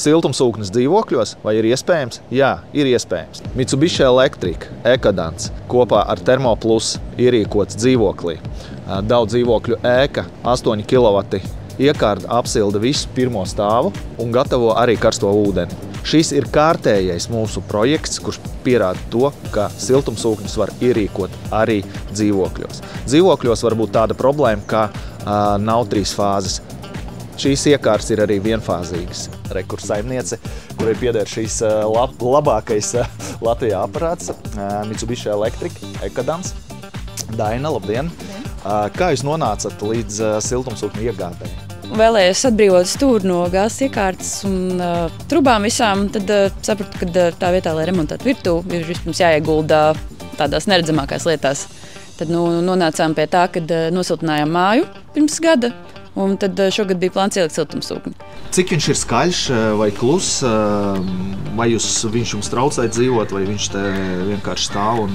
Siltumsūknis dzīvokļos, vai ir iespējams? Jā, ir iespējams. Mitsubishi Electric Ecadance kopā ar Thermoplus ierīkots dzīvoklī. Daudz dzīvokļu ēka, 8 kW iekārta apsilda visu pirmo stāvu un gatavo arī karsto ūdeni. Šis ir kārtējais mūsu projekts, kurš pierāda to, ka siltumsūknis var ierīkot arī dzīvokļos. Dzīvokļos var būt tāda problēma, ka nav 3 fāzes. Šīs iekārtas ir arī vienfāzīgas. Saimniece, kurai pieder šīs labākais Latvijā aparāts, Mitsubishi Electric Ecadance. Daina, labdien! Kā jūs nonācat līdz siltumsūkņu iegādēji? Vēlējos atbrīvot stūri no gāzes iekārtas un trubām visām, tad sapratu, ka tā vietā, lai remontētu virtuvi, ir vispirms jāiegulda tādās neredzamākās lietās. Tad nonācām pie tā, kad nosiltinājām māju pirms gada, un tad šogad bija plāns ielikt siltumsūkni. Cik viņš ir skaļš vai kluss, vai viņš jums traucē dzīvot, vai viņš te vienkārši stāv un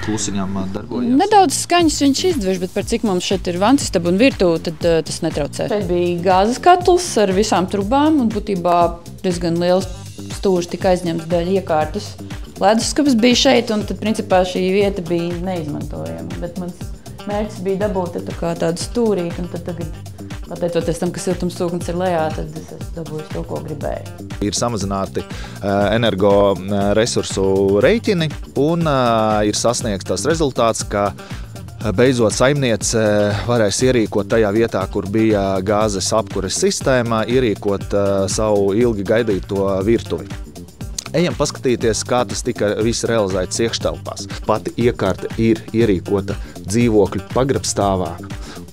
klusiņām darbojas? Nedaudz skaņas viņš izdvež, bet par cik mums šeit ir vantistabu un virtuvi, tad tas netraucē. Šeit bija gāzes katls ar visām trubām un būtībā diezgan liels stūris tika aizņemts dēļ iekārtas. Leduskapis bija šeit un tad principā šī vieta bija neizmantojama, bet mans mērķis bija dabūt tādu stūrīti un tad tagad, pateicoties tam, ka siltumsūknis ir lejā, tad es esmu dabūjis to, ko gribēju. Ir samazināti energoresursu rēķini un ir sasniegts tas rezultāts, ka beidzot saimniece varēs ierīkot tajā vietā, kur bija gāzes apkures sistēmā, ierīkot savu ilgi gaidīto virtuvi. Ejam paskatīties, kā tas tika viss realizēts iekštelpās. Pati iekārta ir ierīkota dzīvokļu pagrabstāvā.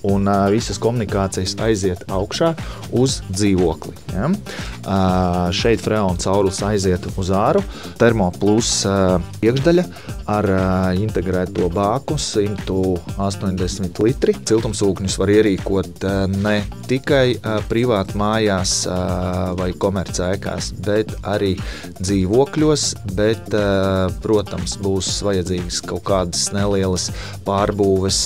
Un visas komunikācijas aiziet augšā uz dzīvokli. Ja? Šeit freona caurulis aiziet uz āru, Thermoplus iekšdaļa ar integrēto bāku 180 litri. Siltumsūkņus var ierīkot ne tikai privāti mājās vai komercēkās, bet arī dzīvokļos, bet, protams, būs vajadzīgas kaut kādas nelielas pārbūves,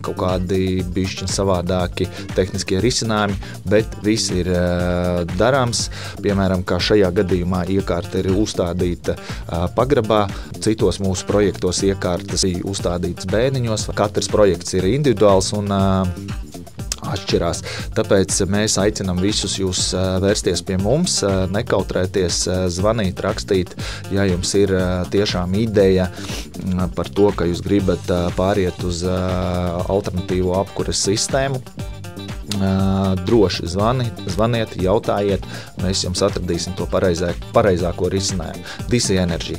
kaut kādi bišķiņ savādāki tehniskie risinājumi, bet viss ir darāms. Piemēram, kā šajā gadījumā iekārta ir uzstādīta pagrabā, citos mūsu projektos iekārtas ir uzstādītas bēniņos. Katrs projekts ir individuāls un atšķirās. Tāpēc mēs aicinām visus jūs vērsties pie mums, nekautrēties, zvanīt, rakstīt, ja jums ir tiešām ideja par to, ka jūs gribat pāriet uz alternatīvo apkures sistēmu. Droši zvaniet, jautājiet, mēs jums atradīsim to pareizāko risinājumu. DC Energy.